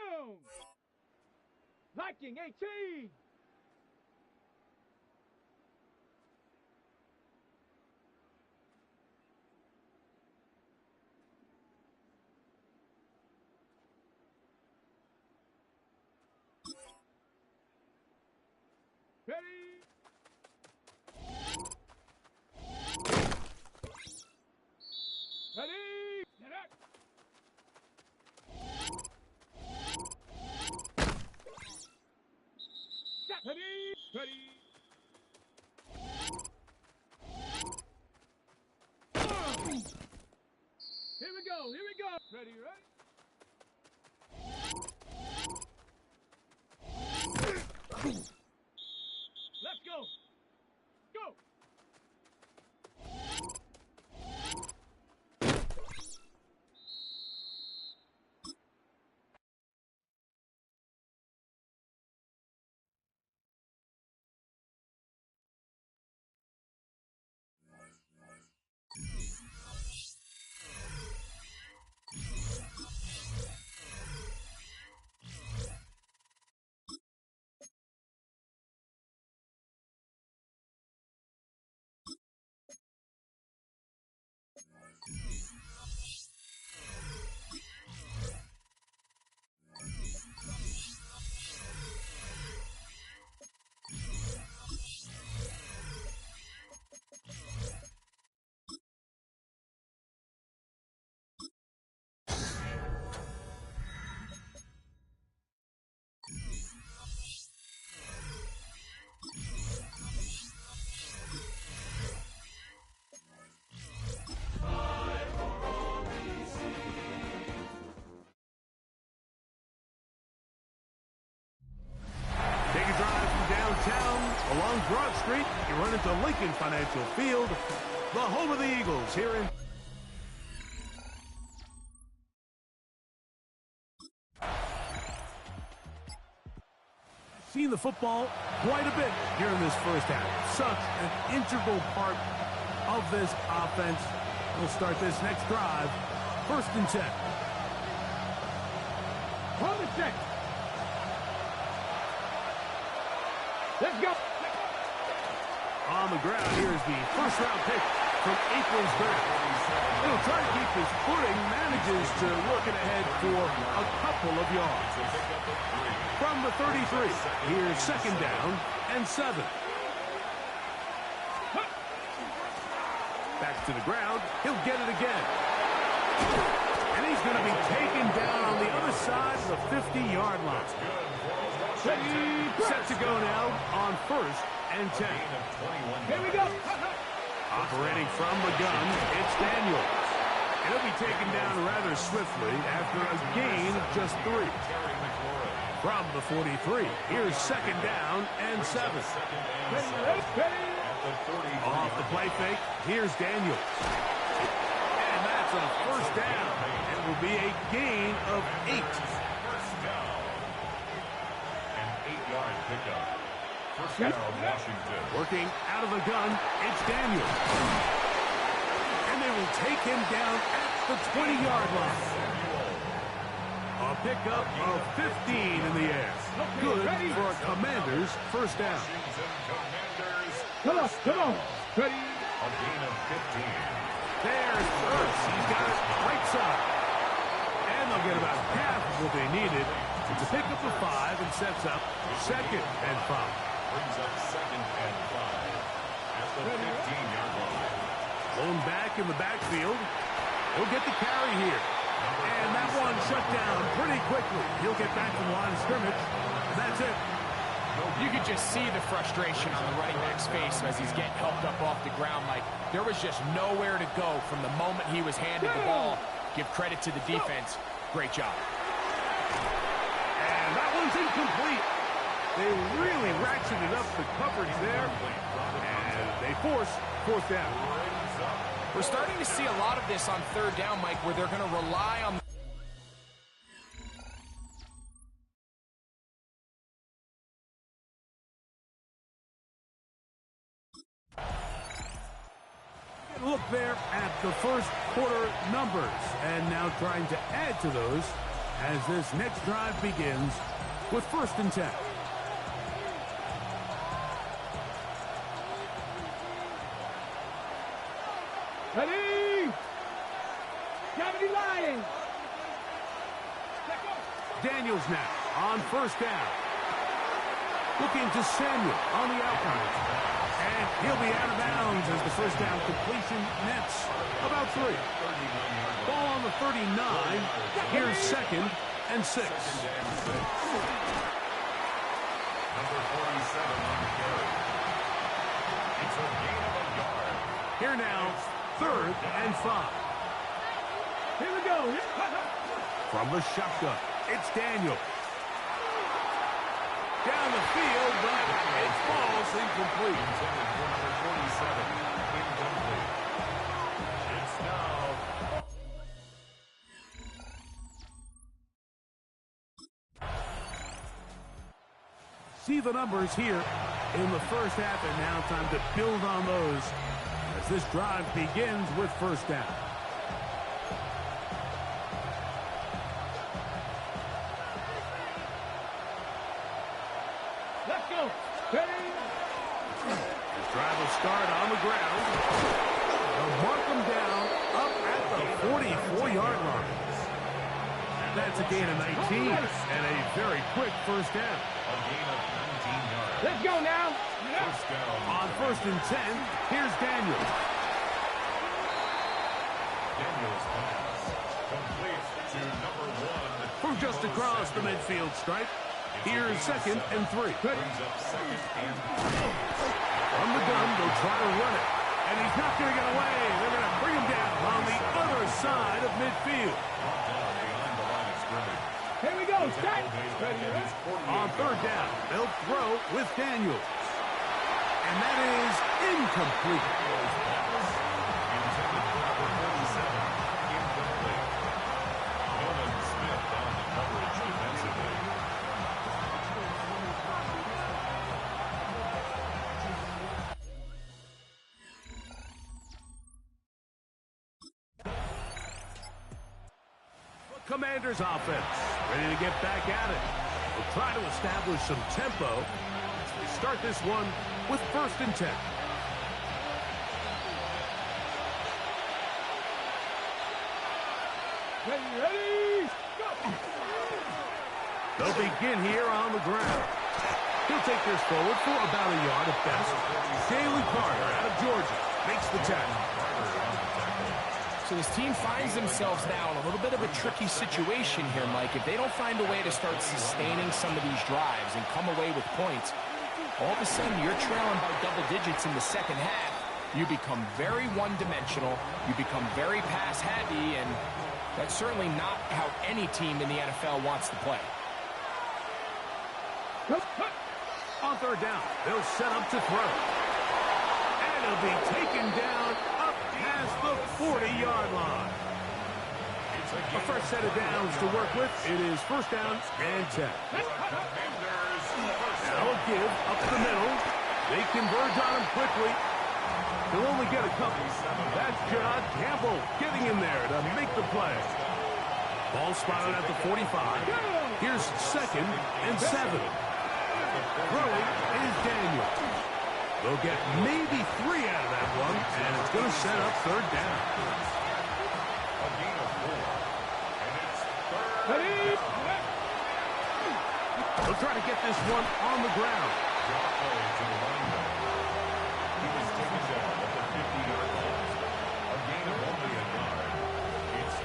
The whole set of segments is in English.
down. Lacking 18. Ready. Ready. Get up. Set. Ready. Ready. Here we go. Here we go. Ready, right? Let's go. Go. Take a drive from downtown along Broad Street. You run into Lincoln Financial Field, the home of the Eagles here in... Seen the football quite a bit here in this first half. Such an integral part of this offense. We'll start this next drive. 1st and 10. On the set. Let's go. On the ground, here's the first-round pick from April's draft. He'll try to keep his footing, manages to work it ahead for a couple of yards. From the 33, here's 2nd down and 7. Back to the ground, he'll get it again. And he's going to be taken down on the other side of the 50-yard line. Set to go now on 1st and 10. Here we go. Operating from the gun, it's Daniels. And he'll be taken down rather swiftly after a gain of just 3. From the 43, here's 2nd down and 7. Off the play fake, here's Daniels. And that's a 1st down. It will be a gain of 8. Pickup. First down, Washington. Working out of the gun, it's Daniels. And they will take him down at the 20-yard line. A pickup of 15 in the air. Good for a Commanders' 1st down. Come on, come on. Ready. A gain of 15. There's Hurst. He's got it right side. And they'll get about half of what they needed. It's a pickup of 5 and sets up 2nd and 5. Brings up 2nd and 5 at the 15-yard line. Blown back in the backfield. He'll get the carry here. And that one shut down pretty quickly. He'll get back to the line of scrimmage. That's it. You could just see the frustration on the running back's face as he's getting helped up off the ground. Like, there was just nowhere to go from the moment he was handed the ball. Give credit to the defense. Great job. And that one's incomplete. They really ratcheted up the coverage there. And they force 4th down. We're starting to see a lot of this on 3rd down, Mike, where they're going to rely on... Look there at the 1st quarter numbers. And now trying to add to those as this next drive begins with 1st and 10. Ready? Gravity Lions. Daniels now on 1st down. Looking to Samuel on the outside. And he'll be out of bounds as the 1st down completion nets about 3. Ball on the 39. Here's 2nd and 6. Number 47 on the carry. It's a gain of a yard. Here now, 3rd and 5. Here we go. From the shotgun, it's Daniel. Down the field, but it falls incomplete. Intended for number 47. Incomplete. It's now. See the numbers here in the 1st half, and now time to build on those as this drive begins with 1st down. Let's go. Ready? This drive will start on the ground. They'll mark them down up at the 44-yard line. That's a gain of 19 and a very quick 1st down. A gain of 19 yards. Let's go now. First down. On 1st and 10, here's Daniels. Daniels pass. Complete to number 1. From just across the midfield stripe, here's 2nd and 3. Brings up 2nd and 3. From the gun, they'll try to run it. And he's not going to get away. They're going to bring him down on the other side of midfield. Brought down behind the line of scrimmage. Here we go. Set. On 3rd down, they'll throw with Daniels. And that is incomplete. Intended for number 47. Incomplete. Nolan Smith on the coverage defensively. Commanders offense ready to get back at it. We'll try to establish some tempo as we start this one with 1st and 10. Ready? Go. They'll begin here on the ground. He'll take this forward for about a yard at best. Jalen Carter out of Georgia makes the tackle. So this team finds themselves now in a little bit of a tricky situation here, Mike. If they don't find a way to start sustaining some of these drives and come away with points, all of a sudden you're trailing by double digits in the 2nd half. You become very one-dimensional. You become very pass-heavy, and that's certainly not how any team in the NFL wants to play. On 3rd down, they'll set up to throw. And it'll be taken down up past the 40-yard line. A fresh set of downs to work with. It is 1st down and 10. Now a give up the middle. They converge on him quickly. He'll only get a couple. That's John Campbell getting in there to make the play. Ball spotted at the 45. Here's 2nd and 7. Throwing is Daniel. They'll get maybe 3 out of that one, and it's going to set up 3rd down. A gain of 4. And it's 3rd. Ready? They'll try to get this one on the ground. Drop play to the linebacker. He was taken down at the 50-yard line. A gain of only a yard. It's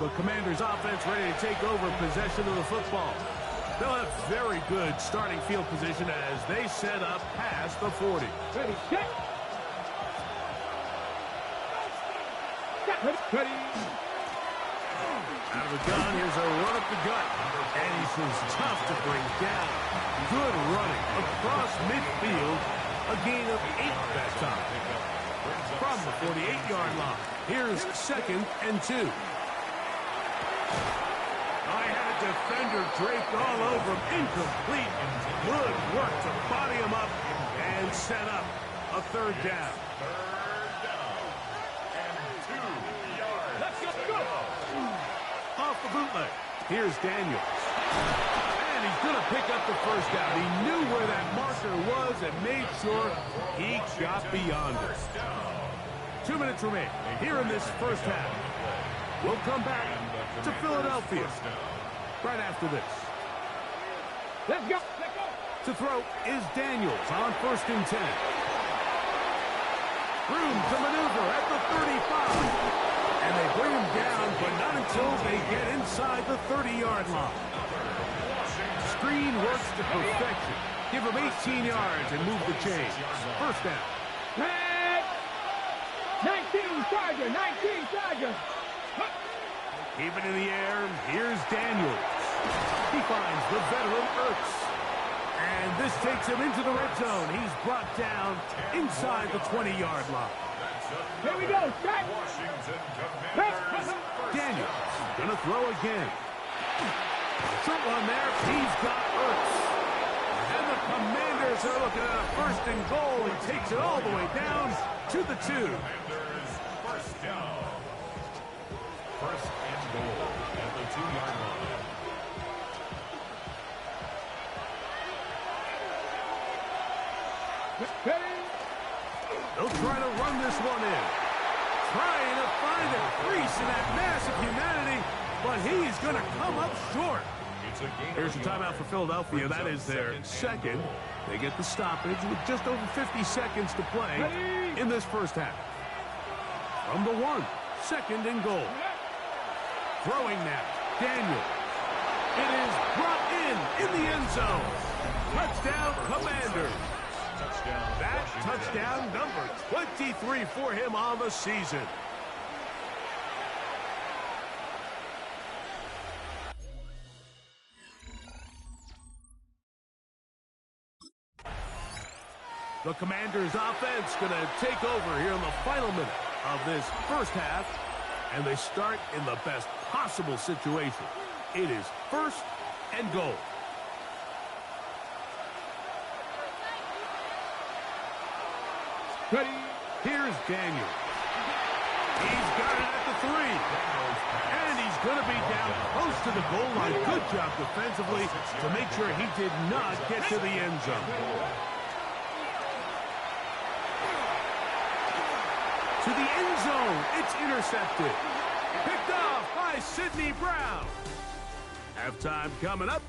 The Commanders' offense ready to take over possession of the football. They'll have very good starting field position as they set up past the 40. Ready? Set. Ready? Out of the gun, here's a run up the gut. And he's tough to bring down. Good running across midfield. A gain of 8 that time. From the 48-yard line, here's 2nd and 2. I had a defender draped all over him. Incomplete. Good work to body him up and set up a 3rd down. 3rd down. bootleg. Here's Daniels. And he's going to pick up the first down. He knew where that marker was and made sure he got beyond it. 2 minutes remain here in this first half. We'll come back to Philadelphia right after this. Let's go. To throw is Daniels on 1st and 10. Room to maneuver at the 35. And they bring him down, but not until they get inside the 30-yard line. Screen works to perfection. Give him 18 yards and move the chains. First down. 19 Charger, 19 Charger. Keep it in the air. Here's Daniels. He finds the veteran Ertz. And this takes him into the red zone. He's brought down inside the 20-yard line. Here we go, strike. Daniels gonna throw again. Short one there. He's got Ertz. And the Commanders are looking at a 1st and goal. He takes it all the way down to the 2. First down. 1st and goal at the 2-yard line. They'll try to run this one in. Trying to find a crease in that mass of humanity, but he's going to come up short. Here's a timeout for Philadelphia. That is their second. They get the stoppage with just over 50 seconds to play in this first half. From the 1, 2nd and goal. Throwing now, Daniel. It is brought in the end zone. Touchdown, Commanders. That touchdown number 23 for him on the season. The Commanders' offense going to take over here in the final minute of this first half, and they start in the best possible situation. It is 1st and goal. Ready. Here's Daniel. He's got it at the 3. And he's going to be down close to the goal line. Good job defensively to make sure he did not get to the end zone. To the end zone. It's intercepted. Picked off by Sidney Brown. Halftime coming up.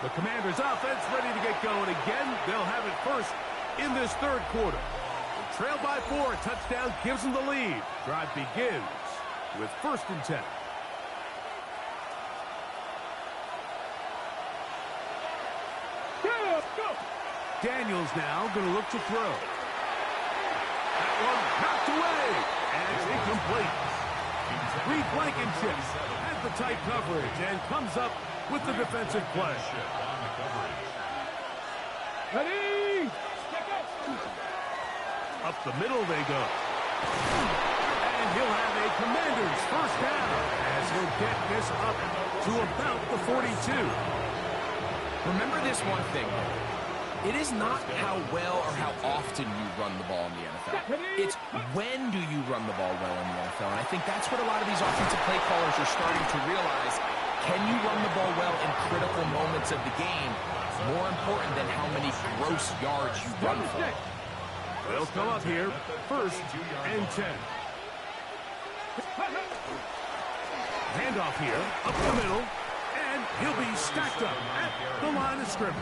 The Commanders' offense ready to get going again. They'll have it first in this 3rd quarter. The trail by 4. Touchdown gives them the lead. Drive begins with 1st and 10. Go. Daniels now going to look to throw. That one knocked away. And it's incomplete. Reed Blankenship has the tight coverage and comes up with the defensive play. Ready. Up the middle they go. And he'll have a Commanders first down as he'll get this up to about the 42. Remember this one thing. It is not how well or how often you run the ball in the NFL. It's when do you run the ball well in the NFL. And I think that's what a lot of these offensive play callers are starting to realize. Can you run the ball well in critical moments of the game? More important than how many gross yards you run for. They'll come up here, 1st and 10. Handoff here, up the middle, and he'll be stacked up at the line of scrimmage.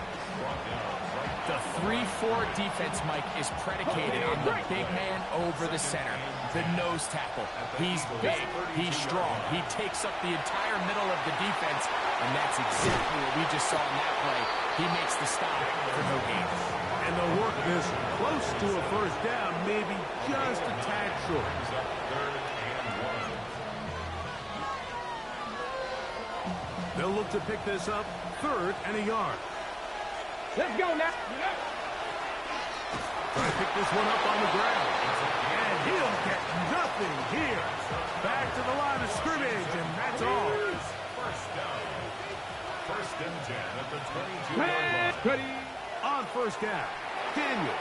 The 3-4 defense, Mike, is predicated on the big man over the center, the nose tackle. He's big, he's strong, he takes up the entire middle of the defense, and that's exactly what we just saw in that play. He makes the stop for no gain. And they'll work this close to a first down, maybe just a tad short. They'll look to pick this up, 3rd and a yard. Let's go now. Try to pick this one up on the ground. And he'll get nothing here. Back to the line of scrimmage, and that's all. First down. 1st and 10 at the 22-yard line. Ready. On first down, Daniels.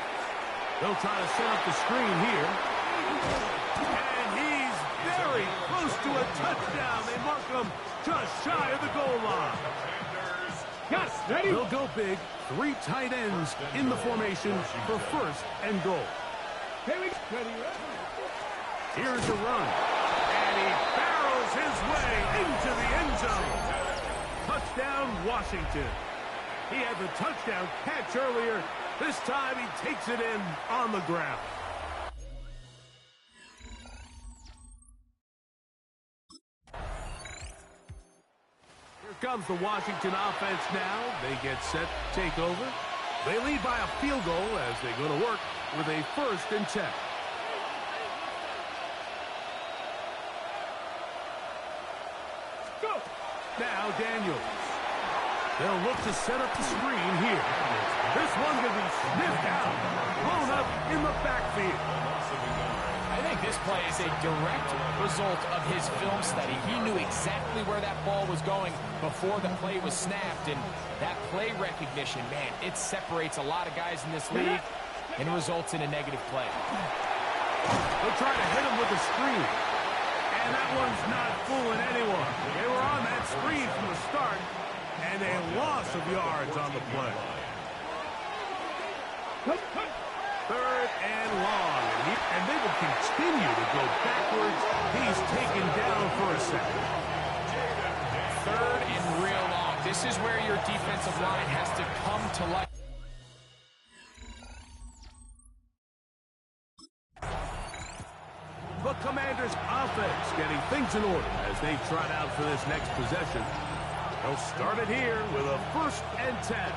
They'll try to set up the screen here. And he's very close to a touchdown. They mark him just shy of the goal line. Yes, ready? They'll go big. 3 tight ends in the formation for first and goal. Here we go. Ready, ready. Here's a run. And he barrels his way into the end zone. Touchdown, Washington. He had the touchdown catch earlier. This time he takes it in on the ground. Here comes the Washington offense now. They get set to take over. They lead by a field goal as they go to work with a 1st and 10. Go. Now Daniels. They'll look to set up the screen here. This one going to be sniffed out. Blown up in the backfield. I think this play is a direct result of his film study. He knew exactly where that ball was going before the play was snapped, and that play recognition, man, it separates a lot of guys in this league and results in a negative play. They'll try to hit him with a screen, and that one's not fooling anyone. They were on that screen from the start, and a loss of yards on the play. 3rd and long, and they will continue to go backwards. He's taken down for a second. 3rd and real long. This is where your defensive line has to come to life. The Commanders' offense getting things in order as they trot out for this next possession. They'll start it here with a 1st and 10.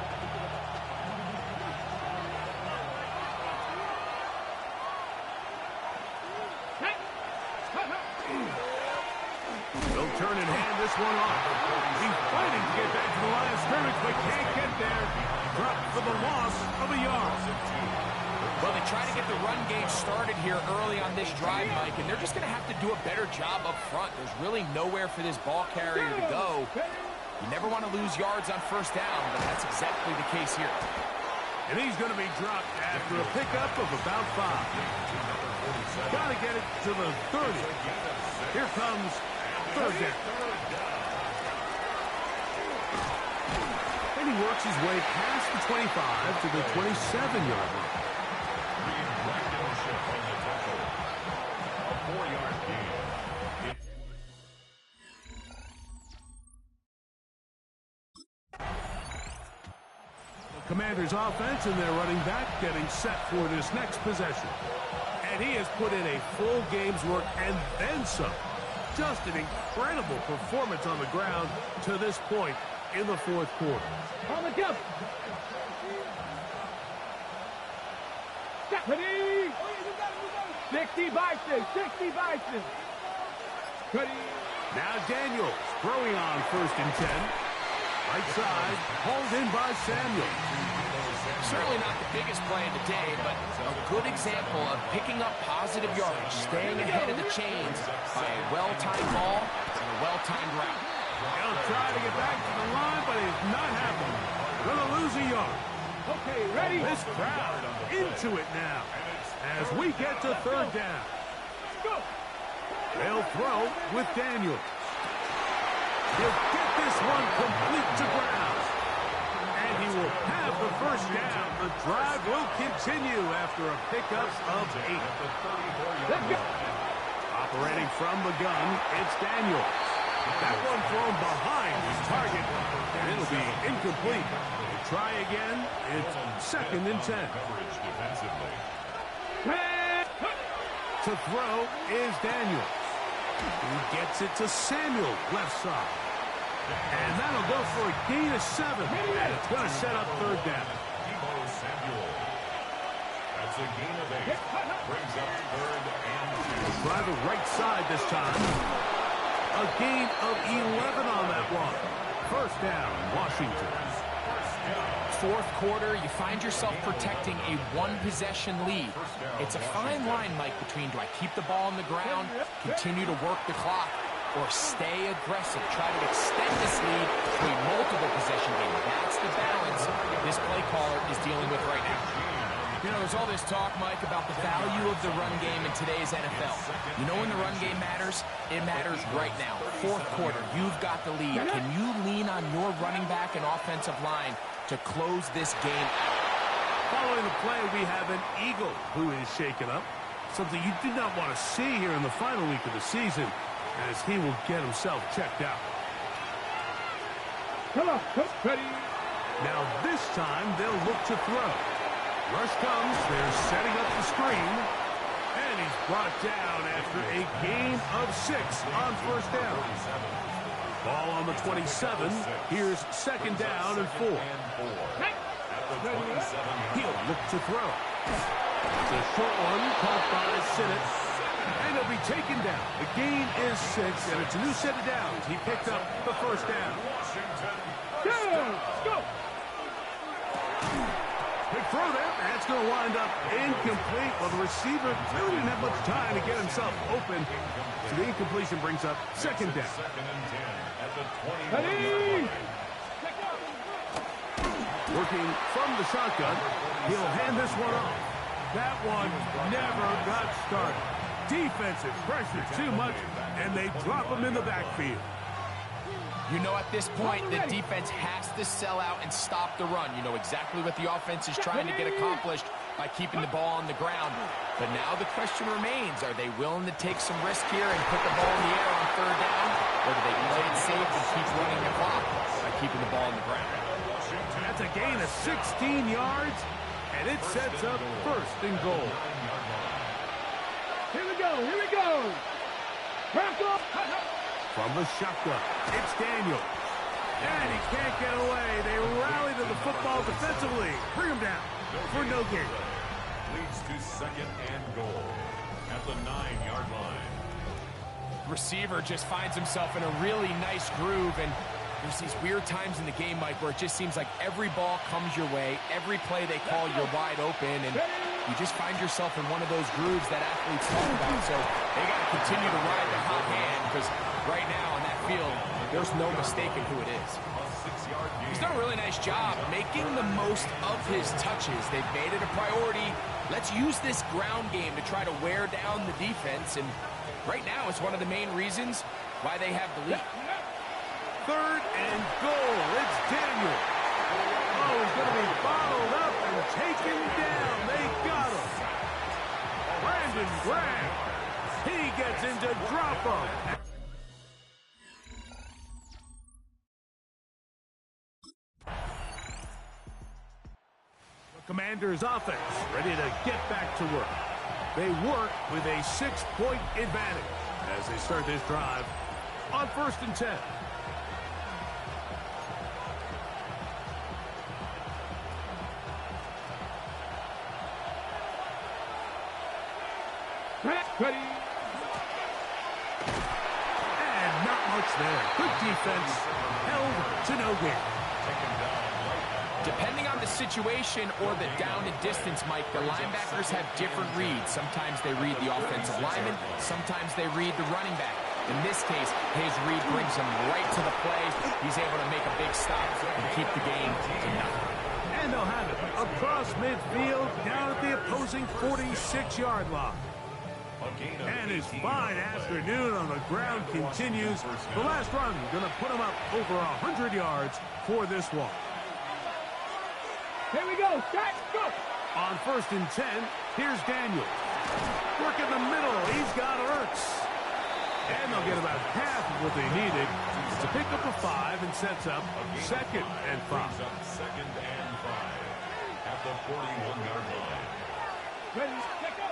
They'll turn and hand this one off. He's fighting to get back to the line of scrimmage, but can't get there. Dropped for the loss of a yard. Well, they try to get the run game started here early on this drive, Mike, and they're just going to have to do a better job up front. There's really nowhere for this ball carrier to go. You never want to lose yards on 1st down, but that's exactly the case here. And he's going to be dropped after a pickup of about 5. Got to get it to the 30. Here comes 3rd down. And he works his way past the 25 to the 27-yard line. A 4-yard gain. Commanders offense and their running back getting set for this next possession. And he has put in a full game's work and then some. Just an incredible performance on the ground to this point in the 4th quarter. On the jump. Ready? 60 Bison. 60 Bison. Ready? Now Daniels throwing on 1st and 10. Right side, hauled in by Samuel. Certainly not the biggest play of the day, but a good example of picking up positive yardage, staying ahead of the chains by a well-timed ball and a well-timed route. He'll try to get back to the line, but it's not happening. Gonna lose a yard. Okay, ready? This crowd into it now as we get to 3rd down. Go. They'll throw with Daniels. He'll get this one complete to ground. And he will have the 1st down. The drive will continue after a pickup of 8. Let's go. Operating from the gun, it's Daniels. That one thrown behind his target, and it'll be incomplete. They try again. It's 2nd and 10. Coverage defensively. To throw is Daniels. He gets it to Samuel, left side. And that'll go for a gain of 7. And it's going to set up 3rd down. Samuel. That's a gain of 8. Brings up 3rd and 2. Try the right side this time. A gain of 11 on that one. 1st down, Washington. 4th quarter, you find yourself protecting a 1-possession lead. It's a fine line, Mike, between do I keep the ball on the ground, continue to work the clock, or stay aggressive, try to extend this lead to a multiple possession game. That's the balance this play caller is dealing with right now. You know, there's all this talk, Mike, about the value of the run game in today's NFL. You know when the run game matters? It matters right now. Fourth quarter, you've got the lead. Can you lean on your running back and offensive line to close this game out? Following the play, we have an Eagle who is shaken up. Something you do not want to see here in the final week of the season, as he will get himself checked out. Come on, ready. Now this time, they'll look to throw. Rush comes, they're setting up the screen, and he's brought down after a gain of 6 on first down. Ball on the 27, here's second down and 4. He'll look to throw. It's a short one, caught by Sinnott, and he'll be taken down. The gain is 6, and it's a new set of downs. He picked up the first down. Go! Big throw there. That's going to wind up incomplete. Well, the receiver really didn't have much time to get himself open. So the incompletion brings up second down. Ready! Working from the shotgun, he'll hand this one off. That one never got started. Defensive pressure too much, and they drop him in the backfield. You know, at this point, the defense has to sell out and stop the run. You know exactly what the offense is trying to get accomplished by keeping the ball on the ground. But now the question remains, are they willing to take some risk here and put the ball in the air on third down? Or do they play it safe and keep running the clock by keeping the ball on the ground? That's a gain of 16 yards, and it sets up first and goal. Here we go, here we go! Back up! From the shotgun, it's Daniel. And he can't get away. They rally to the football defensively. Bring him down for no gain. Leads to second and goal at the 9-yard line. Receiver just finds himself in a really nice groove, and there's these weird times in the game, Mike, where it just seems like every ball comes your way, every play they call, you're wide open, and you just find yourself in one of those grooves that athletes talk about. So they got to continue to ride the hot hand, because right now on that field, there's no mistaking who it is. He's done a really nice job making the most of his touches. They've made it a priority. Let's use this ground game to try to wear down the defense, and right now it's one of the main reasons why they have the lead. Third and goal. It's Daniel. Oh, he's going to be bottled up and taken down. They got him. Brandon Graham. He gets into drop-up. The Commanders' offense ready to get back to work. They work with a 6-point advantage as they start this drive on 1st and 10. Ready. And not much there. Good defense. Held to no gain. Depending on the situation or the down and distance, Mike, the linebackers have different reads. Sometimes they read the offensive lineman. Sometimes they read the running back. In this case, his read brings him right to the play. He's able to make a big stop and keep the game to nothing. And they'll have it across midfield down at the opposing 46-yard line. And his fine afternoon on the ground continues. The last run going to put him up over 100 yards for this one. Here we go, start, go! On 1st and 10, here's Daniel. Work in the middle, he's got Ertz. And they'll get about half of what they needed to pick up a 5 and sets up 2nd and 5. Second and 5 at the 41-yard line. Ready, pick up!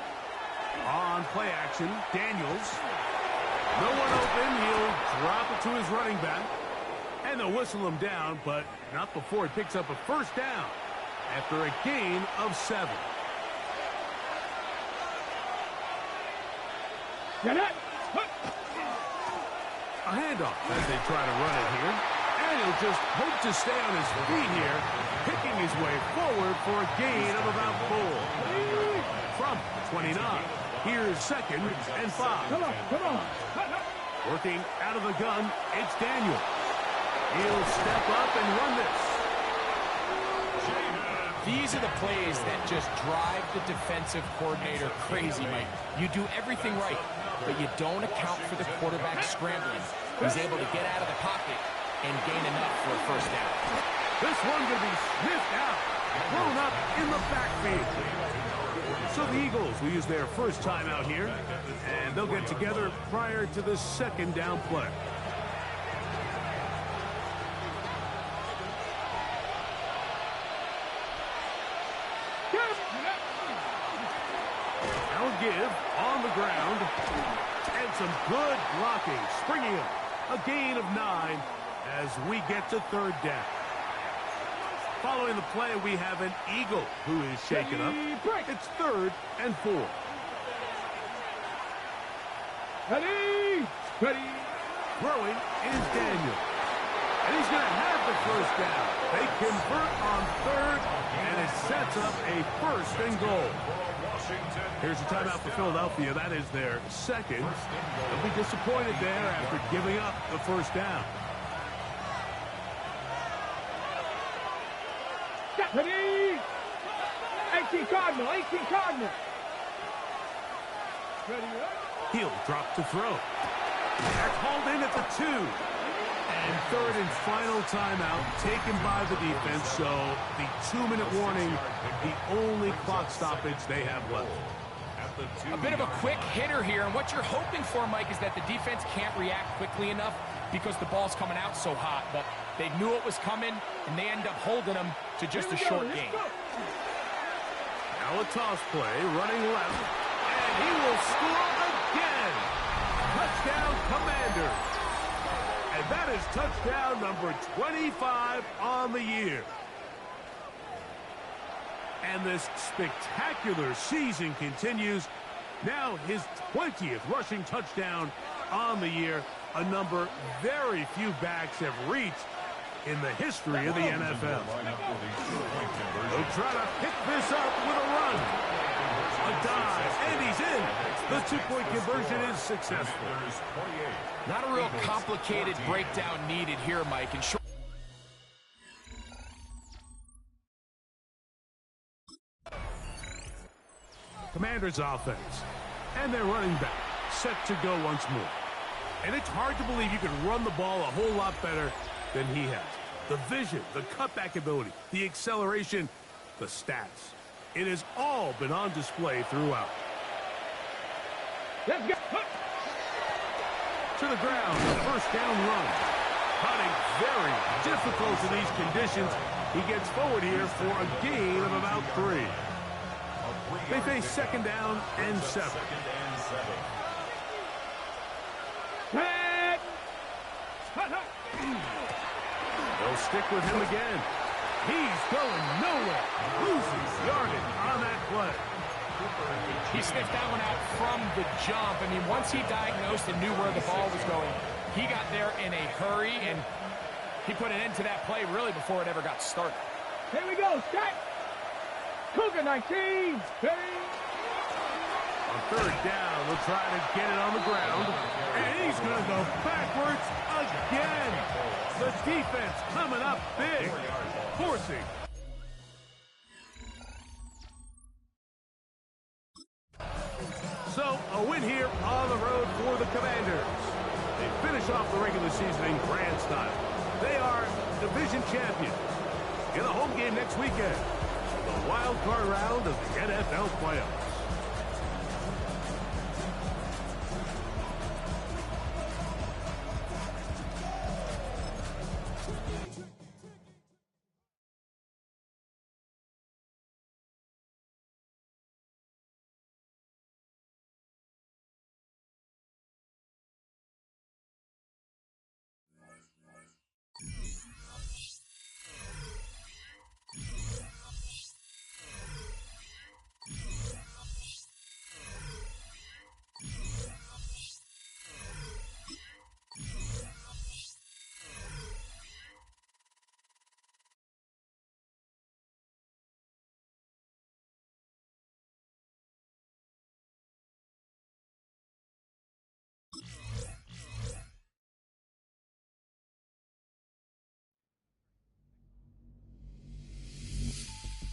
On play action, Daniels. No one open. He'll drop it to his running back. And they'll whistle him down, but not before he picks up a first down after a gain of 7. Get it! A handoff as they try to run it here. And he'll just hope to stay on his feet here, picking his way forward for a gain of about 4. From 29. Here's 2nd and 5. Come on, come on! Working out of the gun, it's Daniel. He'll step up and run this. These are the plays that just drive the defensive coordinator crazy, Mike. You do everything right, but you don't account for the quarterback scrambling. He's able to get out of the pocket and gain enough for a first down. This one going to be sniffed out, thrown up in the backfield. So the Eagles will use their first timeout here, and they'll get together prior to the second down play. Now give on the ground, and some good blocking, springing up. A gain of 9 as we get to third down. Following the play, we have an Eagle who is shaken up. It's 3rd and 4. Ready. Ready. Throwing is Daniel. And he's going to have the first down. They convert on 3rd, and it sets up a 1st and goal. Here's a timeout for Philadelphia. That is their 2nd. They'll be disappointed there after giving up the first down. Ready. 18 Cardinal. 18 Cardinal. Ready. He'll drop to throw. That's hauled in at the 2. And 3rd and final timeout taken by the defense. So the 2-minute warning, the only clock stoppage they have left. A bit of a quick hitter here, and what you're hoping for, Mike, is that the defense can't react quickly enough because the ball's coming out so hot. But they knew it was coming, and they end up holding them to just a short gain. Now a toss play, running left, and he will score again. Touchdown, Commanders. And that is touchdown number 25 on the year. And this spectacular season continues. Now his 20th rushing touchdown on the year, a number very few backs have reached in the history of the NFL. They'll try to pick this up with a run. A dive, and he's in. The 2-point conversion is successful. Not a real complicated breakdown needed here, Mike. And Commanders offense, and their running back set to go once more. And it's hard to believe you can run the ball a whole lot better than he has. The vision, the cutback ability, the acceleration, the stats. It has all been on display throughout. Let's go. To the ground, first down run. Hunting very difficult in these conditions. He gets forward here for a gain of about 3. They face 2nd down and 7. They'll stick with him again. He's going nowhere. Loses yardage on that play. he sniffed that one out from the jump. I mean, once he diagnosed and knew where the ball was going, he got there in a hurry, and he put an end to that play really before it ever got started. Here we go. Stack. Cougar 19. Ready. On 3rd down, they'll try to get it on the ground. And he's going to go backwards again. The defense coming up big. Forcing. So, a win here on the road for the Commanders. They finish off the regular season in grand style. They are division champions. In a home game next weekend. The wild card round of the NFL playoffs.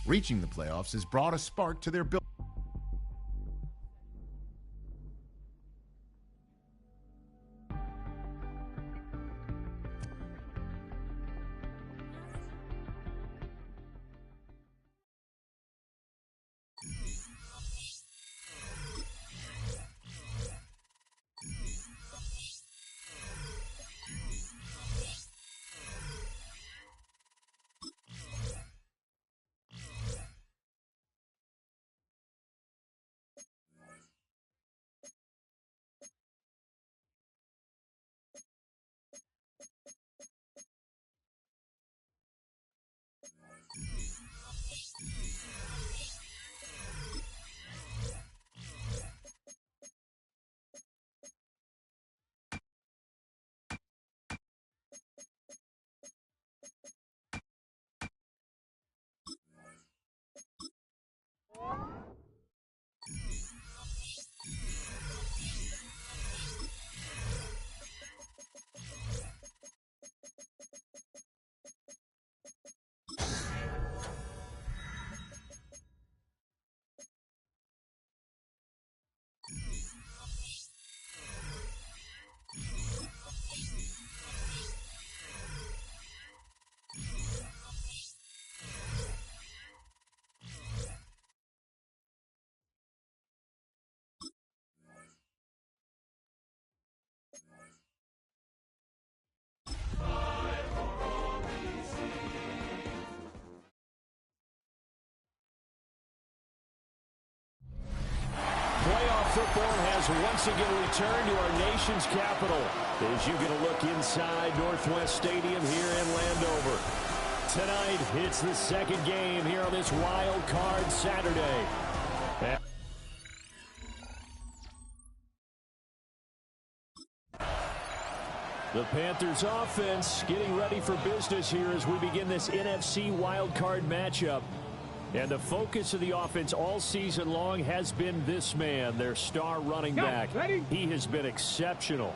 Reaching the playoffs has brought a spark to their build. Playoff football has once again returned to our nation's capital as you get a look inside Northwest Stadium here in Landover. Tonight, it's the second game here on this wild card Saturday. The Panthers offense getting ready for business here as we begin this NFC wild card matchup. And the focus of the offense all season long has been this man, their star running back. He has been exceptional.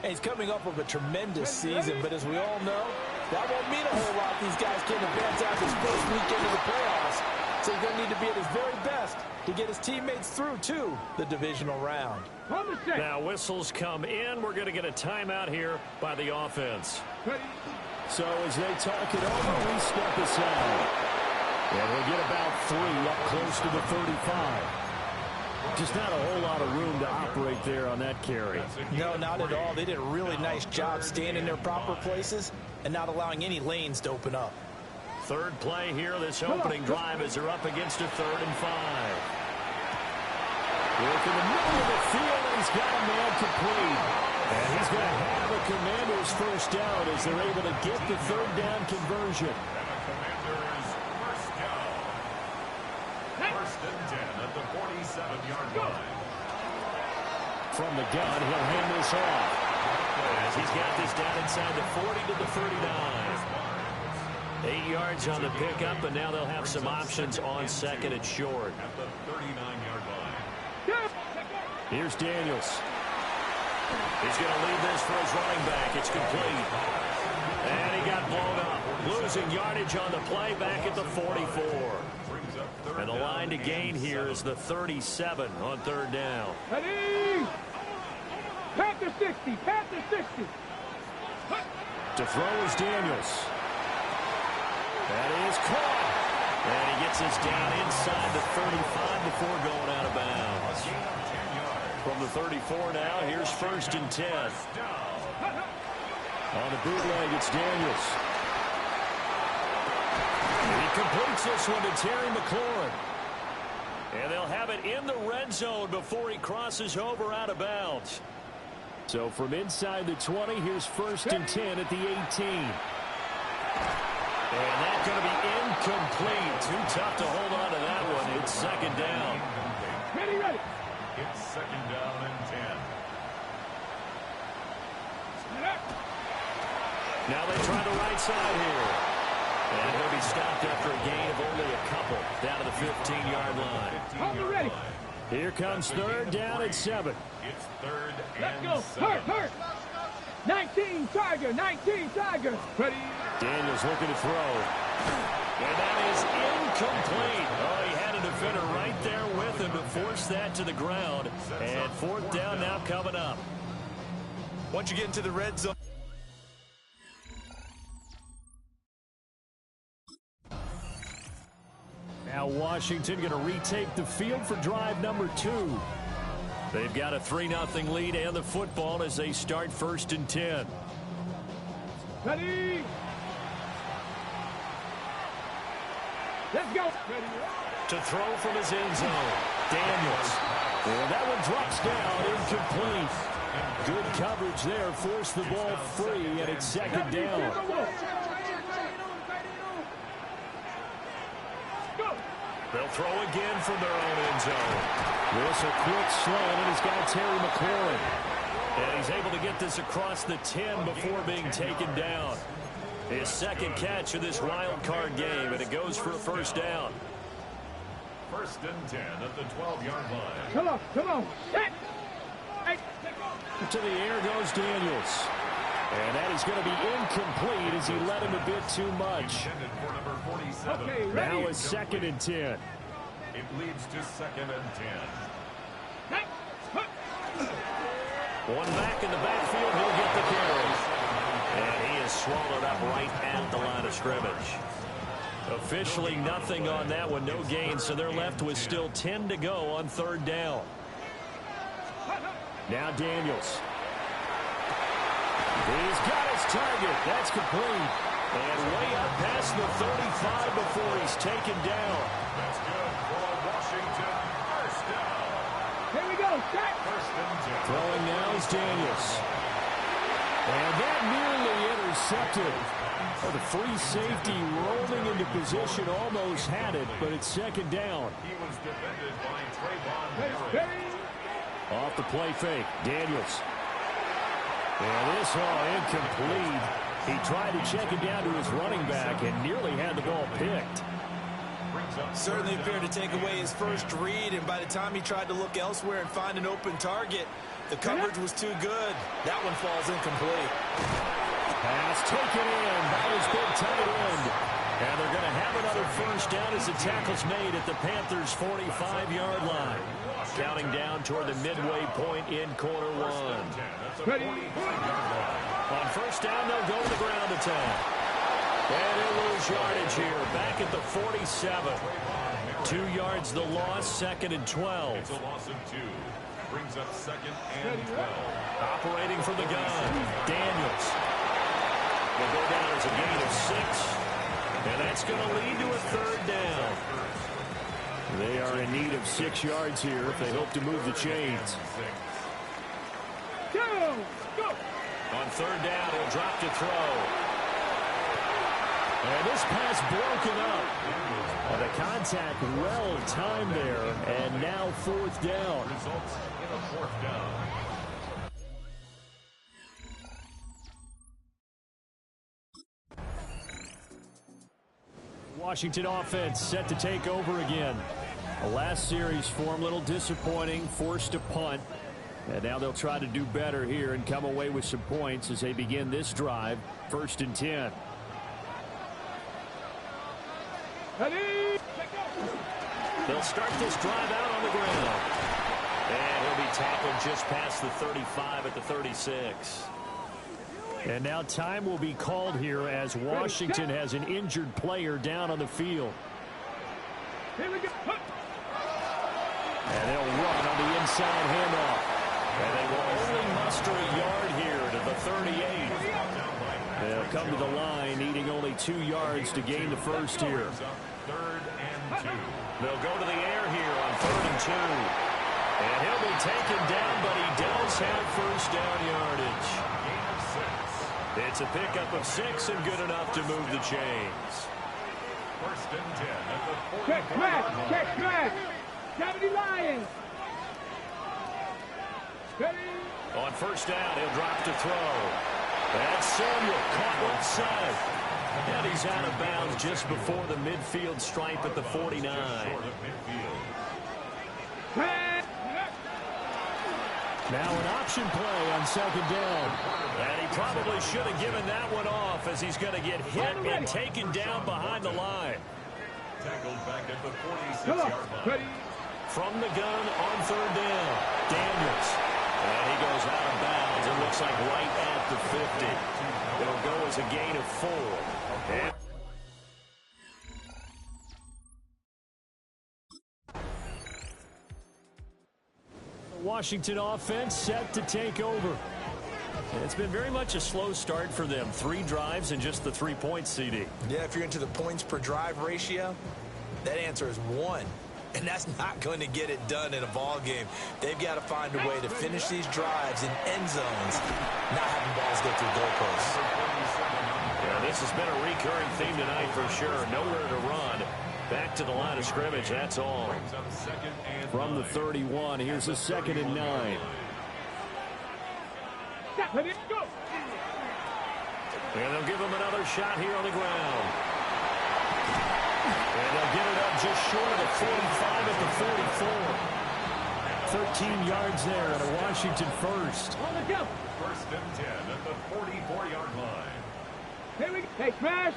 And he's coming off of a tremendous season, but as we all know, that won't mean a whole lot. These guys can't advance out this first weekend of the playoffs. So he's going to need to be at his very best to get his teammates through to the divisional round. Now whistles come in. We're going to get a timeout here by the offense. So as they talk it over, we step aside. And he'll get about 3 up close to the 35. Just not a whole lot of room to operate there on that carry. No, not at all. They did a really nice job staying in their proper places and not allowing any lanes to open up. Third play here, this opening drive as they're up against a 3rd and 5. Work in the middle of the field, and he's got a man complete. And he's going to have a Commander's first down as they're able to get the 3rd down conversion. From the gun, he'll hand this off. As he's got this down inside the 40 to the 39. 8 yards on the pickup, and now they'll have some options on 2nd and short. At the 39-yard line. Here's Daniels. He's going to leave this for his running back. It's complete. And he got blown up. Losing yardage on the play back at the 44. And the line to gain here is the 37 on 3rd down. Ready? Panther 60, Panther 60. To throw is Daniels. That is caught. And he gets us down inside the 35 before going out of bounds. From the 34 now, here's 1st and 10. On the bootleg, it's Daniels. He completes this one to Terry McLaurin. And they'll have it in the red zone before he crosses over out of bounds. So from inside the 20, here's 1st and 10 at the 18. And that's going to be incomplete. Too tough to hold on to that one. It's 2nd down. Ready. It's 2nd down and 10. Now they try the right side here. And he'll be stopped after a gain of only a couple down to the 15-yard line. Ready. Here comes 3rd down and 7. It's 3rd Let's and go. 7. Hurt. 19 Tiger. Ready. Daniels looking to throw. And that is incomplete. Oh, he had a defender right there with him to force that to the ground. And fourth down now coming up. Once you get into the red zone. Now Washington going to retake the field for drive number 2. They've got a 3-0 lead and the football as they start 1st and 10. Ready? Let's go. To throw from his end zone. Daniels. And that one drops down, incomplete. Good coverage there, forced the ball free, and it's 2nd down. They'll throw again from their own end zone. This a quick slant, and he's got Terry McLaurin. And he's able to get this across the 10 before being taken down. His 2nd catch of this wild card game, and it goes for a 1st down. 1st and 10 at the 12-yard line. Come on. Set. To the air goes Daniels. And that is going to be incomplete as he led him a bit too much. Okay, now it's 2nd and 10. It leads to 2nd and 10. One back in the backfield, he'll get the carry. And he is swallowed up right at the line of scrimmage. Officially nothing on that one, no gain, so they're left with still 10 to go on 3rd down. Now Daniels. He's got his target. That's complete. And way up past the 35 before he's taken down. That's good for Washington. 1st down. Here we go. Set. 1st and 10. Throwing now is Daniels. And that nearly intercepted. Oh, the free safety rolling into position, almost had it, but it's 2nd down. He was defended by Trayvon Harris. Off the play fake, Daniels. And this incomplete. He tried to check it down to his running back and nearly had the ball picked. Certainly appeared to take away his first read, and by the time he tried to look elsewhere and find an open target, the coverage was too good. That one falls incomplete. Pass taken in by his big tight end. And they're going to have another 1st down as the tackle's made at the Panthers' 45-yard line. Counting down toward the midway point in quarter 1. On 1st down, they'll go to the ground attack. And he'll lose yardage here, back at the 47. 2 yards the loss, 2nd and 12. It's a loss of 2. Brings up 2nd and 12. Operating from the gun, Daniels. Will go down as a gain of 6. And that's going to lead to a 3rd down. They are in need of 6 yards here if they hope to move the chains. Go. On 3rd down, he'll drop to throw. And this pass broken up. The contact well timed there, and now 4th down. Results in a 4th down. Washington offense set to take over again. The last series for them, a little disappointing, forced a punt. And now they'll try to do better here and come away with some points as they begin this drive, 1st and 10. They'll start this drive out on the ground. And he'll be tackled just past the 35 at the 36. And now time will be called here as Washington has an injured player down on the field. Here we go. And they'll run on the inside handoff. And they will only muster a yard here to the 38. They'll come to the line, needing only 2 yards to gain the 1st here. 3rd and 2. They'll go to the air here on 3rd and 2. And he'll be taken down, but he does have 1st down yardage. Gain of 6. It's a pickup of 6 and good enough to move the chains. 1st and 10 at the 45. Check back. 70 Lions. On 1st down, he'll drop to throw. That's Samuel caught offside. And he's out of bounds just before the midfield stripe at the 49. Now an option play on second down. And he probably should have given that one off as he's going to get hit and taken down behind the line. Tackled back at the 46-yard line. From the gun on third down, Daniels. And he goes out of bounds. It looks like right at the 50. It'll go as a gain of 4. And the Washington offense set to take over. It's been very much a slow start for them. 3 drives and just the 3 points, CD. Yeah, if you're into the points per drive ratio, that answer is 1. And that's not going to get it done in a ball game. They've got to find a way to finish these drives in end zones, not having balls go through goalposts. Yeah, this has been a recurring theme tonight for sure. Nowhere to run. Back to the line of scrimmage, that's all. From the 31, here's a 2nd and 9. And they'll give him another shot here on the ground. And they'll get it up just short of the 45 at the 44. 13 yards there at a Washington first. First and 10 at the 44-yard line. Here we go. Hey, Smash.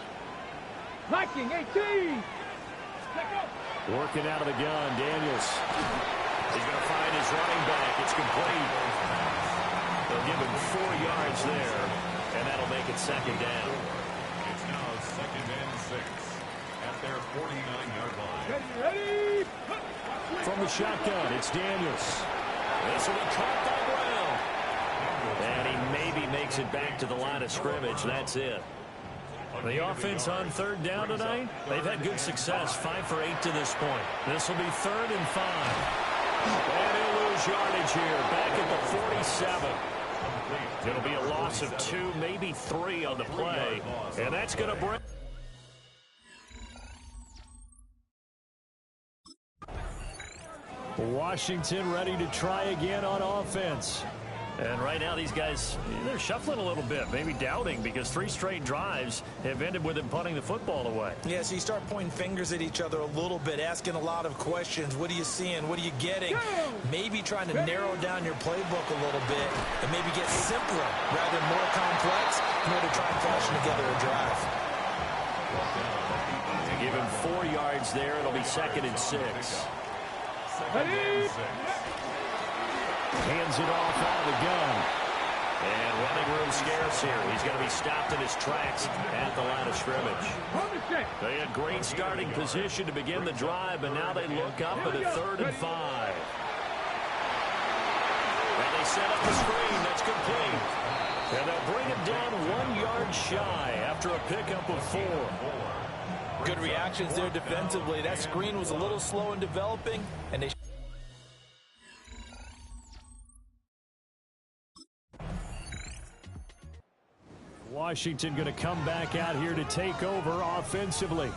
Viking 18. Working out of the gun, Daniels. He's going to find his running back. It's complete. They'll give him 4 yards there, and that'll make it 2nd down. It's now 2nd and 6 at their 49-yard line. Ready? From the shotgun, it's Daniels. This will be caught by Brown. And he maybe makes it back to the line of scrimmage. That's it. The offense on 3rd down tonight, they've had good success, 5 for 8 to this point. This will be 3rd and 5. And he'll lose yardage here, back at the 47. It'll be a loss of 2, maybe 3 on the play. And that's going to bring... Washington ready to try again on offense. And right now these guys, they're shuffling a little bit, maybe doubting, because 3 straight drives have ended with them punting the football away. Yeah, so you start pointing fingers at each other a little bit, asking a lot of questions. What are you seeing? What are you getting? Maybe trying to narrow down your playbook a little bit and maybe get simpler rather than more complex in order to try and fashion together a drive. To give him 4 yards there, it'll be 2nd and 6. Hands it off out of the gun. And running room scarce here. He's going to be stopped in his tracks at the line of scrimmage. They had great starting position to begin the drive, but now they look up at a 3rd and 5. And they set up the screen. That's complete. And they'll bring it down 1 yard shy after a pickup of 4. Good reactions there defensively. That screen was a little slow in developing, and they... Washington going to come back out here to take over offensively.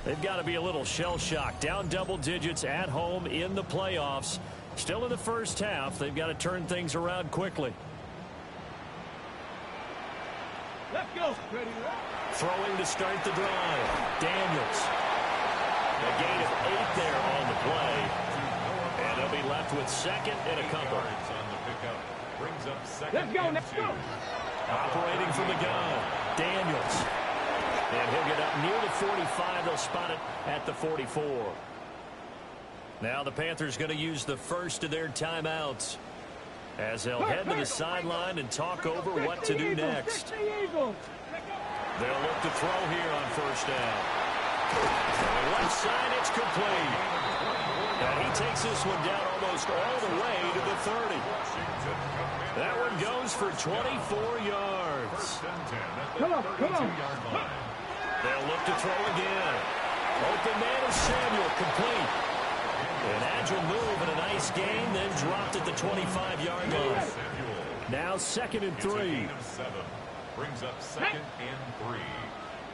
They've got to be a little shell-shocked. Down double digits at home in the playoffs. Still in the first half. They've got to turn things around quickly. Let's go. Throwing to start the drive. Daniels. A gain of 8 there on the play. And they'll be left with 2nd and a couple. Brings up 2nd. Let's go. Let's go. Operating from the gun, Daniels. And he'll get up near the 45. They'll spot it at the 44. Now the Panthers going to use the first of their timeouts as they'll head to the sideline and talk over what to do next. They'll look to throw here on 1st down. On the left side, it's complete. And he takes this one down almost all the way to the 30. That one goes for 24 yards. Come on, come on. They'll look to throw again. Open man is Samuel, complete. An agile move and a nice gain, then dropped at the 25-yard line. Now 2nd and 3. Brings up 2nd and 3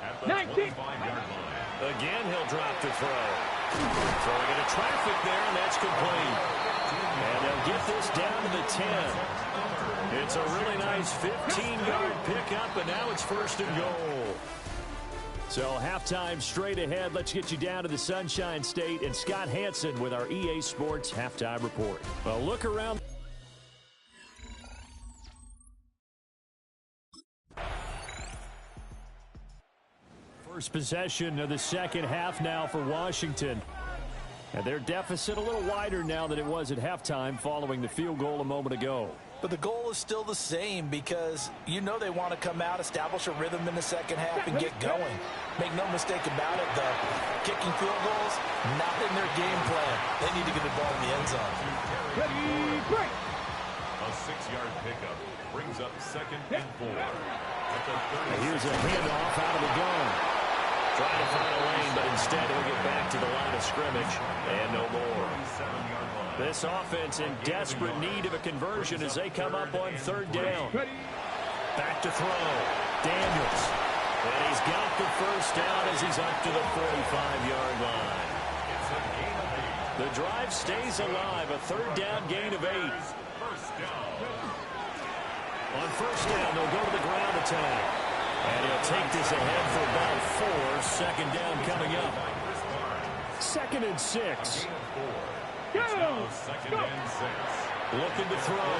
at the 25-yard line. Again, he'll drop to throw. Throwing into traffic there, and that's complete. And they'll get this down to the 10. It's a really nice 15-yard pickup, and now it's 1st and goal. So halftime straight ahead. Let's get you down to the Sunshine State and Scott Hansen with our EA Sports Halftime Report. Well, look around. First possession of the second half now for Washington. And their deficit a little wider now than it was at halftime following the field goal a moment ago. But the goal is still the same because you know they want to come out, establish a rhythm in the second half, and get going. Make no mistake about it, the kicking field goals, not in their game plan. They need to get the ball in the end zone. Ready, break. A 6-yard pickup brings up 2nd and 4. At the 36. Here's a handoff out of the gun. Trying to find a lane, but instead he'll get back to the line of scrimmage and no more. This offense in desperate need of a conversion as they come up on 3rd down. Back to throw. Daniels. And he's got the first down as he's up to the 45-yard line. The drive stays alive. A 3rd down gain of 8. On 1st down, they'll go to the ground attack. And he'll take this ahead for about 4. 2nd down coming up. 2nd and 6. Go! 2nd and 6. Looking to throw.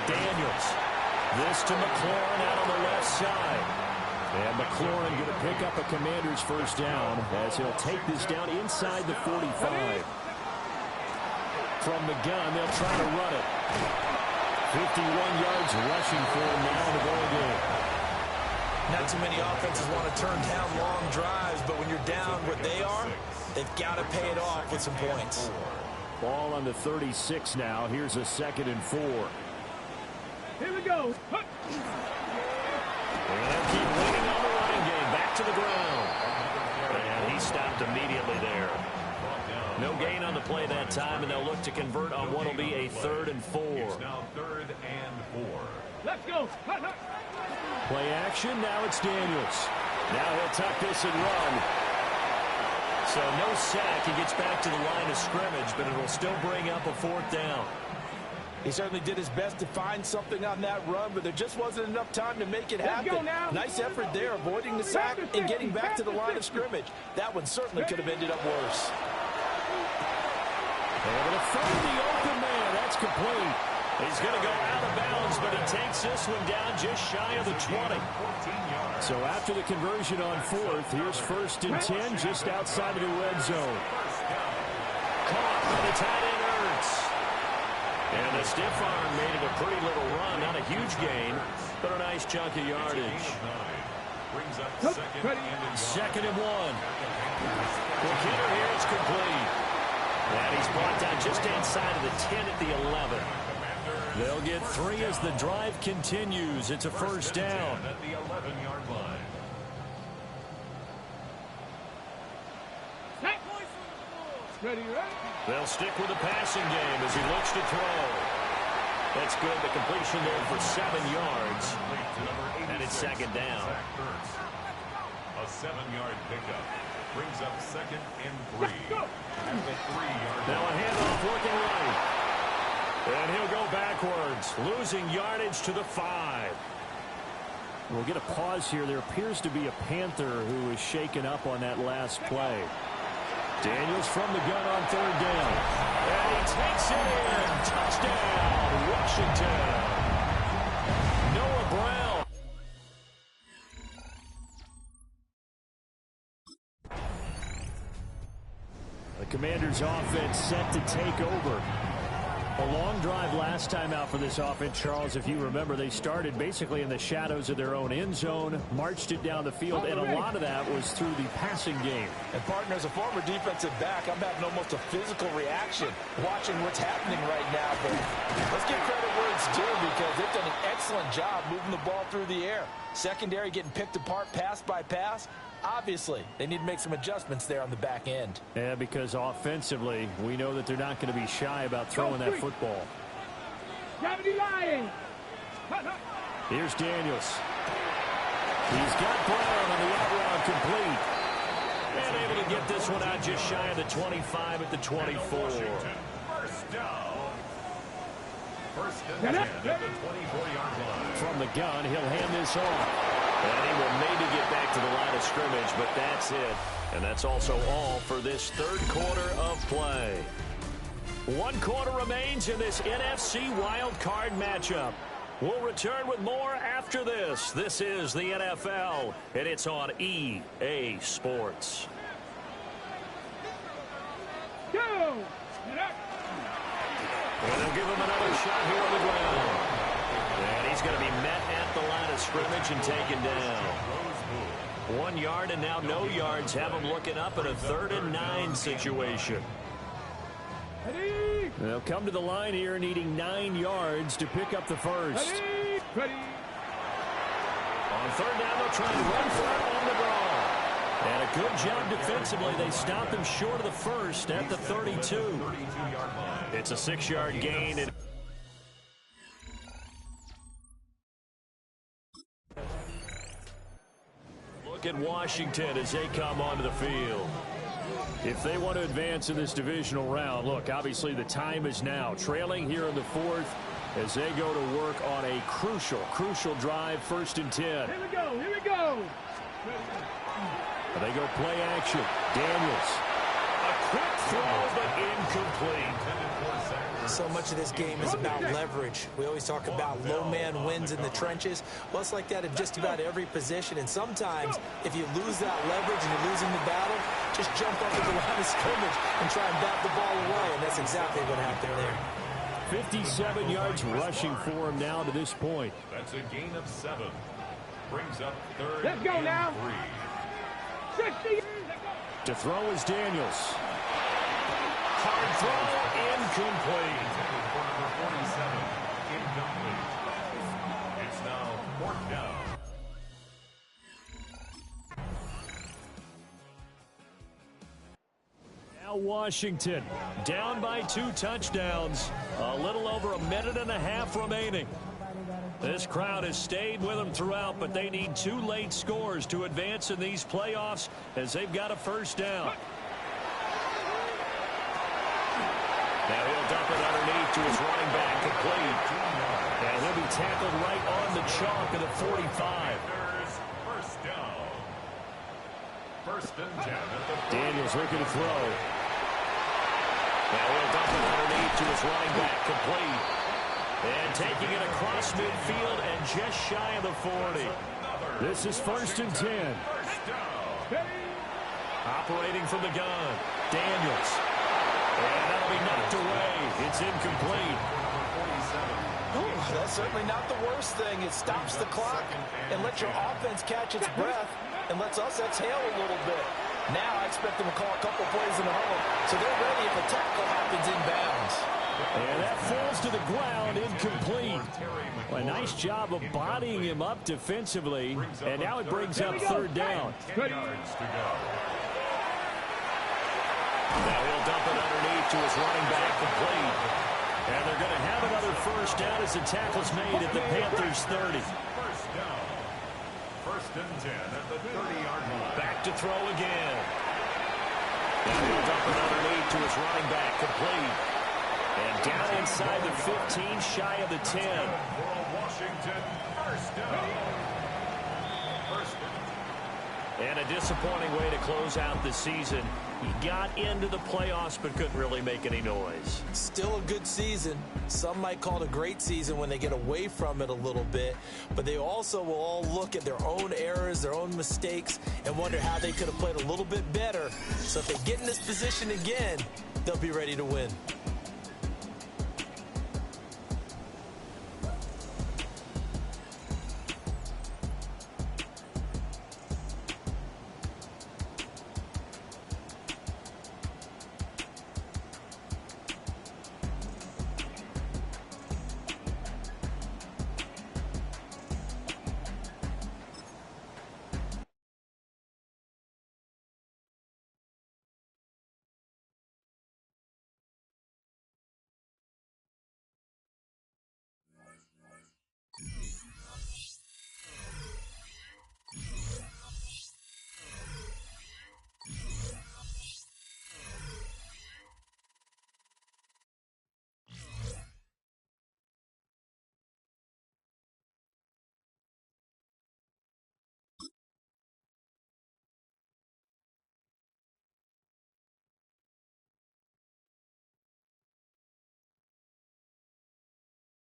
Daniels. This to McLaurin out on the left side. And McLaurin going to pick up a Commander's first down as he'll take this down inside the 45. From the gun, they'll try to run it. 51 yards rushing for him now in the ball game. Not too many offenses want to turn down long drives, but when you're down what they are, they've got to pay it off with some points. Ball on the 36 now. Here's a 2nd and 4. Here we go. And they'll keep waiting on the running game. Back to the ground. And he stopped immediately there. No gain on the play that time, and they'll look to convert on what will be a 3rd and 4. It's now 3rd and 4. Let's go. Play action. Now it's Daniels. Now he'll tuck this and run. So no sack. He gets back to the line of scrimmage, but it'll still bring up a 4th down. He certainly did his best to find something on that run, but there just wasn't enough time to make it happen. Nice effort there, avoiding the sack and getting back to the line of scrimmage. That one certainly could have ended up worse. Able to find the open man. That's complete. He's going to go out of bounds, but he takes this one down just shy of the 20. So after the conversion on 4th, here's 1st and 10 just outside of the red zone. Caught by the tight end Ertz. And the stiff arm made it a pretty little run. Not a huge gain, but a nice chunk of yardage. Brings up 2nd and 1. 2nd and 1. The hitter here is complete. And he's brought down just inside of the 10 at the 11. They'll get 3 as the drive continues. It's a 1st down. At the 11-yard line. Ready, ready? They'll stick with the passing game as he looks to throw. That's good. The completion there for 7 yards. And it's 2nd down. A 7-yard pickup. Brings up 2nd and 3. At the 3-yard line. Now a handoff looking right. And he'll go backwards, losing yardage to the 5. We'll get a pause here. There appears to be a Panther who is shaken up on that last play. Daniels from the gun on 3rd down. And he takes it in. Touchdown, Washington. Noah Brown. The Commanders' offense set to take over. A long drive last time out for this offense, Charles. If you remember, they started basically in the shadows of their own end zone, marched it down the field, and a lot of that was through the passing game. And, partner, as a former defensive back, I'm having almost a physical reaction watching what's happening right now. But let's give credit where it's due because they've done an excellent job moving the ball through the air. Secondary getting picked apart pass by pass. Obviously, they need to make some adjustments there on the back end. Yeah, because offensively, we know that they're not going to be shy about throwing that football. Gravity line. Here's Daniels. He's got Brown on the out route complete. And able to get this one out just shy of the 25 at the 24. First down. First and 10 at the 24-yard line. From the gun, he'll hand this off. And he will maybe get back to the line of scrimmage, but that's it. And that's also all for this 3rd quarter of play. 1 quarter remains in this NFC wild card matchup. We'll return with more after this. This is the NFL, and it's on EA Sports. Go! And they'll give him another shot here on the ground. And he's going to be met at the line of scrimmage and taken down. 1 yard and now no yards. Have him looking up in a 3rd and 9 situation. Ready? They'll come to the line here needing 9 yards to pick up the first. Ready? On 3rd down, they'll try and run for it on the draw. And a good job defensively. They stopped him short of the first at the 32. It's a 6-yard gain. And look at Washington as they come onto the field. If they want to advance in this divisional round, look, obviously the time is now. Trailing here in the 4th as they go to work on a crucial drive, 1st and 10. Here we go. They go play action. Daniels. A quick throw, but incomplete. So much of this game is about leverage. We always talk about low man wins in the trenches. Well, it's like that in just about every position. And sometimes, if you lose that leverage and you're losing the battle, just jump up at the line of scrimmage and try and bat the ball away. And that's exactly what happened there. 57 yards rushing for him now to this point. That's a gain of 7. Brings up 3rd Let's go now. 3. 60. To throw is Daniels. Hard throw, incomplete. For number 47, incomplete. It's now 4th down. Now Washington down by 2 touchdowns. A little over a minute and a half remaining. This crowd has stayed with them throughout, but they need 2 late scores to advance in these playoffs as they've got a 1st down. Now he'll dump it underneath to his running back, complete. And he'll be tackled right on the chalk of the 45. 1st down. 1st and 10 at the Daniels looking to throw. Now he'll dump it underneath to his running back, complete. And taking it across midfield and just shy of the 40. This is 1st and 10. Operating from the gun, Daniels. And that'll be knocked away. It's incomplete. That's certainly not the worst thing. It stops the clock and lets your offense catch its breath and lets us exhale a little bit. Now I expect them to call a couple plays in a row so they're ready if a tackle happens inbounds. And that falls to the ground, incomplete. A nice job of bodying him up defensively, and now it brings up 3rd down. 10 yards to go. Now he'll dump it underneath to his running back, complete. And they're going to have another 1st down as the tackle's made at the Panthers' 30. 1st down. 1st and 10 at the 30-yard line. Back to throw again. Now he'll dump it underneath to his running back, complete. And down inside the 15, shy of the 10. For Washington, 1st down. 1st and a disappointing way to close out the season. He got into the playoffs but couldn't really make any noise. Still a good season. Some might call it a great season when they get away from it a little bit, but they also will all look at their own errors, their own mistakes, and wonder how they could have played a little bit better. So if they get in this position again, they'll be ready to win.